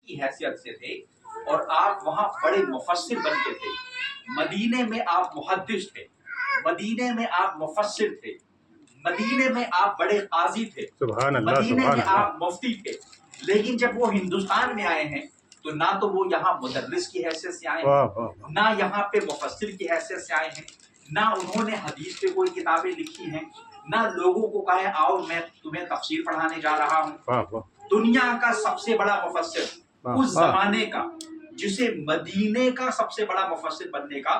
की हैसियत से थे और आप वहाँ बड़े मुफस्सिर बन के थे। मदीने में आप मुहद्दिस थे, मदीने में आप मुफस्सिर थे, मदीने में आप बड़े काजी थे, मदीने में आप मुफ्ती थे। लेकिन जब वो हिंदुस्तान में आए हैं तो ना तो वो यहाँ मुदर्रिस की हैसियत से आए हैं, ना यहाँ पे मुफस्सिर की हैसियत से आए हैं, ना उन्होंने हदीस पे कोई किताबें लिखी हैं, ना लोगों को कहे आओ मैं तुम्हें तफसीर पढ़ाने जा रहा हूँ। दुनिया का सबसे बड़ा मुफस्सिर उस जमाने का, जिसे मदीने का सबसे बड़ा मुफस्सिर बनने का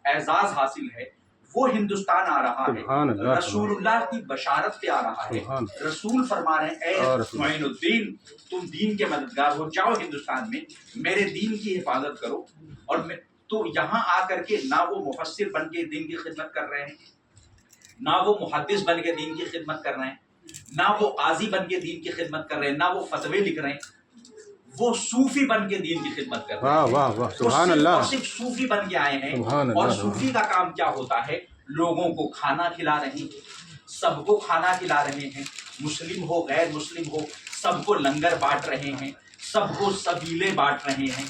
एजाज हासिल है, वो हिंदुस्तान आ रहा है, रसूलुल्लाह की बशारत पे आ रहा है। रसूल फरमा रहे हैं ऐ मुइनुद्दीन, तुम दीन के मददगार हो, जाओ हिंदुस्तान में मेरे दीन की हिफाजत करो। और तो यहाँ आकर के ना वो मुफस्सिर बन के दीन की खिदमत कर रहे हैं, ना वो मुहद्दिस बन के दीन की खिदमत कर रहे हैं, ना वो काजी बन के दीन की खिदमत कर रहे हैं, ना वो फतवे लिख रहे हैं, वो सूफी बन के दीन की खिदमत कर रहे हैं। वाह वाह सुभान अल्लाह। सिर्फ सूफी बन के आए हैं। और सूफी का काम क्या होता है? लोगों को खाना खिला रहे हैं, सबको खाना खिला रहे हैं, मुस्लिम हो गैर मुस्लिम हो सबको लंगर बांट रहे हैं, सबको सबीले बांट रहे हैं।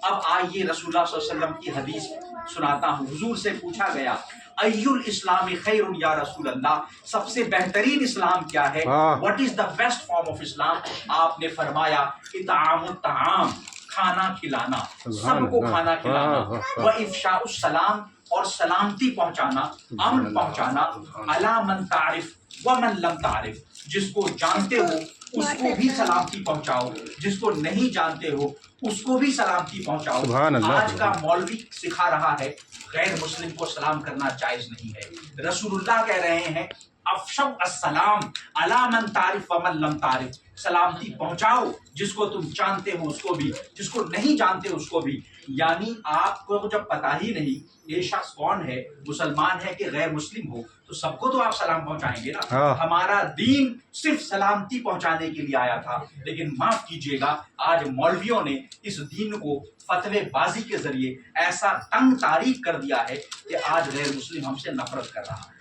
अब आइए रसूलुल्लाह सल्लल्लाहु अलैहि वसल्लम की हदीस सुनाता हूँ। हुजूर से पूछा गया अय्युल इस्लामी खैरुन या रसूल अल्लाह, सबसे बेहतरीन इस्लाम क्या है? What is the best form of Islam? आपने फरमाया इतामुत ताम, खाना खिलाना, सबको खाना खिलाना, व इफ्शाउस सलाम, और सलामती पहुंचाना, अमन पहुंचाना, अला मन तारिफ व मन लम तारिफ, जिसको जानते हो उसको भी सलामती पहुंचाओ, जिसको नहीं जानते हो उसको भी सलामती पहुंचाओ। आज का मौलवी सिखा रहा है गैर मुस्लिम को सलाम करना जायज नहीं है। रसूलुल्लाह कह रहे हैं अफशौ अस्सलाम अला मन तारिफ व मन लम तारिफ, सलामती पहुंचाओ जिसको तुम जानते हो उसको भी, जिसको नहीं जानते उसको भी। यानी आपको जब पता ही नहीं ये शख्स कौन है, मुसलमान है कि गैर मुस्लिम हो, तो सबको तो आप सलाम पहुंचाएंगे ना। हमारा दीन सिर्फ सलामती पहुंचाने के लिए आया था, लेकिन माफ कीजिएगा आज मौलवियों ने इस दीन को फतवेबाजी के जरिए ऐसा तंग तारीख कर दिया है कि आज गैर मुस्लिम हमसे नफरत कर रहा है।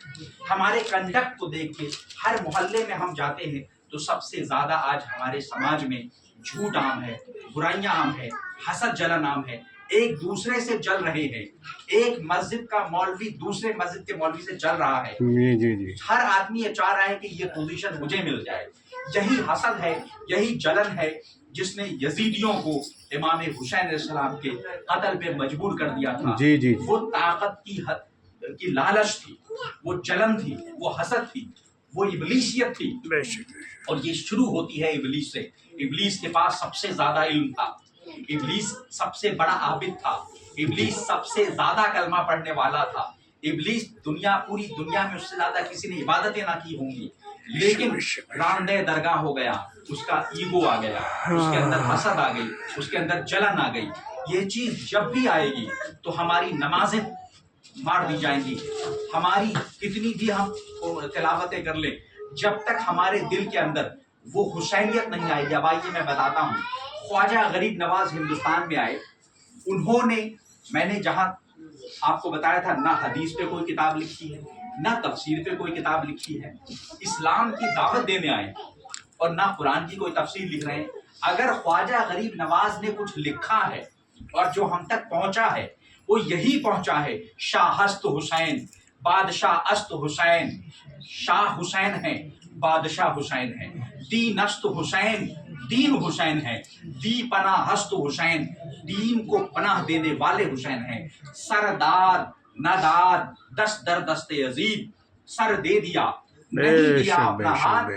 हमारे कंडक्ट को देख के हर मोहल्ले में हम जाते हैं तो सबसे ज्यादा आज हमारे समाज में झूठ आम है, बुराइयां आम है, हसद जलन आम है, एक दूसरे से जल रहे हैं। एक मस्जिद का मौलवी दूसरे मस्जिद के मौलवी से जल रहा है। जी। हर आदमी ये चाह रहा है कि ये पोजीशन मुझे मिल जाए। यही हसद है, यही जलन है जिसने यजीदियों को इमाम हुसैन अलैहिस्सलाम के कत्ल पे मजबूर कर दिया था। जी। वो ताकत की लालच थी, वो जलन थी, वो हसद थी, वो इब्लीसियत थी। और ये शुरू होती है इब्लीस से। इब्लीस के पास सबसे ज्यादा इल्म था, इब्लीस सबसे बड़ा आबिद था, इब्लीस सबसे ज्यादा कलमा पढ़ने वाला था, इब्लीस पूरी दुनिया में उससे ज्यादा किसी ने इबादतें ना की होंगी। लेकिन रामदे दरगाह हो गया, उसका ईगो आ गया, उसके अंदर हसद आ गई, उसके अंदर जलन आ गई। ये चीज जब भी आएगी तो हमारी नमाजें मार दी जाएंगी, हमारी कितनी भी हम तिलावतें कर ले, जब तक हमारे दिल के अंदर वो हुसैनियत नहीं आएगी। अब आइए मैं बताता हूँ, ख्वाजा गरीब नवाज हिंदुस्तान में आए, उन्होंने, मैंने जहां आपको बताया था, ना हदीस पे कोई किताब लिखी है, ना तफसीर पे कोई किताब लिखी है, इस्लाम की दावत देने आए और ना कुरान की कोई तफसीर लिख रहे हैं। अगर ख्वाजा गरीब नवाज ने कुछ लिखा है और जो हम तक पहुंचा है वो यही पहुंचा है, शाह हस्त हुसैन बादशाह अस्त हुसैन, शाह हुसैन है बादशाह हुसैन है, दीन अस्त हुसैन दीन हुसैन है, दी पनाह हस्त हुसैन, दीन को पनाह देने वाले हुसैन हैं, सरदार नदार दस दर दस्ते यजीद, सर दे दिया नहीं दिया अपना हाथ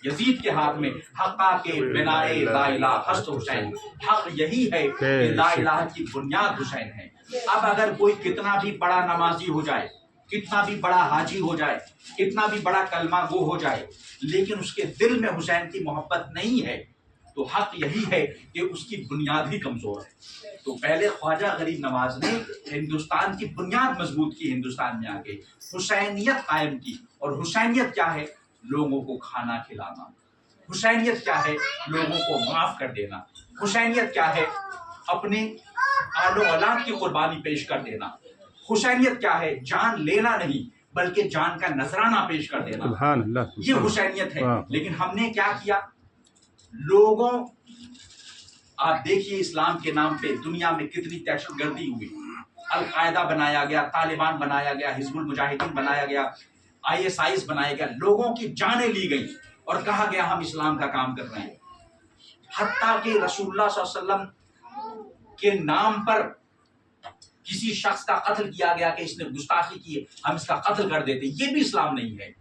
यजीद के हाथ में, हक़ा के बिनाए ला इलाह हस्त हुसैन, हक यही है कि ला इलाह की बुनियाद हुसैन है। अब अगर कोई कितना भी बड़ा नमाजी हो जाए, कितना भी बड़ा हाजी हो जाए, कितना भी बड़ा कलमा गो हो जाए, लेकिन उसके दिल में हुसैन की मोहब्बत नहीं है, तो हक यही है कि उसकी बुनियाद ही कमजोर है। तो पहले ख्वाजा गरीब नवाज ने हिंदुस्तान की बुनियाद मजबूत की, हिंदुस्तान में आके हुसैनियत कायम की। और हुसैनियत क्या है? लोगों को खाना खिलाना। हुसैनियत क्या है? लोगों को माफ कर देना। हुसैनियत क्या है? अपने आलो औलाद की कुर्बानी पेश कर देना। हुसैनियत क्या है? जान लेना नहीं बल्कि जान का नजराना पेश कर देना। ये हुसैनियत है। लेकिन हमने क्या किया? लोगों आप देखिए इस्लाम के नाम पे दुनिया में कितनी दहशत गर्दी हुई, अलकायदा बनाया गया, तालिबान बनाया गया, हिजबुल मुजाहिदीन बनाया गया, ISIS बनाया गया, लोगों की जानें ली गई और कहा गया हम इस्लाम का काम कर रहे हैं। हत्ता कि रसूलुल्लाह सल्लल्लाहु अलैहि वसल्लम के नाम पर किसी शख्स का कत्ल किया गया कि इसने गुस्ताखी की, हम इसका कत्ल कर देते, ये भी इस्लाम नहीं है।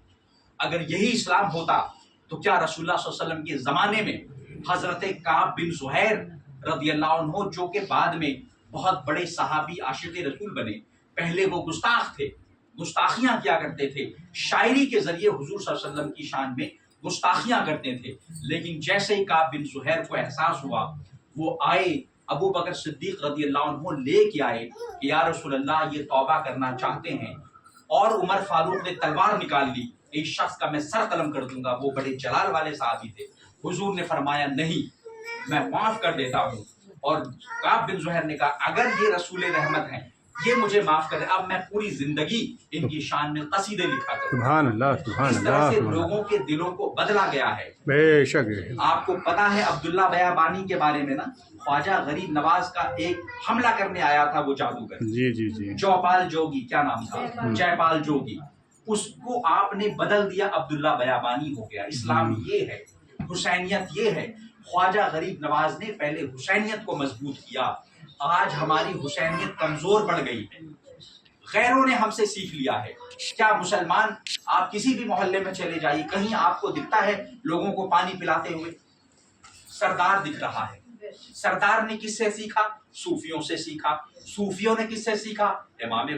अगर यही इस्लाम होता तो क्या रसूलुल्लाह सल्लल्लाहु अलैहि वसल्लम के ज़माने में हज़रत काब बिन ज़ुहैर रदियल्लाहु अन्हु, जो के बाद में बहुत बड़े सहाबी आशिक़ रसूल बने, पहले वो गुस्ताख थे, गुस्ताखियाँ किया करते थे, शायरी के ज़रिए हुज़ूर सल्लल्लाहु अलैहि वसल्लम की शान में गुस्ताखियाँ करते थे। लेकिन जैसे ही काब बिन ज़ुहैर को एहसास हुआ, वो आए, अबू बकर सिद्दीक़ रदियल्लाहु अन्हु लेके आए कि या रसूल अल्लाह ये तौबा करना चाहते हैं, और उमर फारूक ने तलवार निकाल ली, इस शख्स का मैं सर कलम कर दूंगा। वो बड़े जलाल वाले साहबी थे। हुजूर ने फरमाया नहीं, मैं माफ कर देता हूँ। और काब बिन ज़ुहैर ने कहा अगर ये रसूल रहमत हैं, ये मुझे माफ करें, अब मैं पूरी जिंदगी इनकी शान में कसीदे लिखा करूं। सुभान अल्लाह, सुभान इस तरह अल्लाह, से लोगों के दिलों को बदला गया है। बेशक। आपको पता है अब्दुल्ला बयाबानी के बारे में ना, ख्वाजा गरीब नवाज का एक हमला करने आया था वो जादूगर, जी जी जी, जयपाल जोगी, क्या नाम था, जयपाल जोगी, उसको आपने बदल दिया, अब्दुल्ला बयाबानी हो गया। इस्लाम ये है, हुसैनियत ये है। ख्वाजा गरीब नवाज ने पहले हुसैनियत को मजबूत किया, आज हमारी हुसैनियत कमजोर पड़ गई है, गैरों ने हमसे सीख लिया है। क्या मुसलमान, आप किसी भी मोहल्ले में चले जाइए, कहीं आपको दिखता है लोगों को पानी पिलाते हुए? सरदार दिख रहा है। सरदार ने किससे सीखा? सूफियों से सीखा। सूफियों ने किससे सीखा? इमाम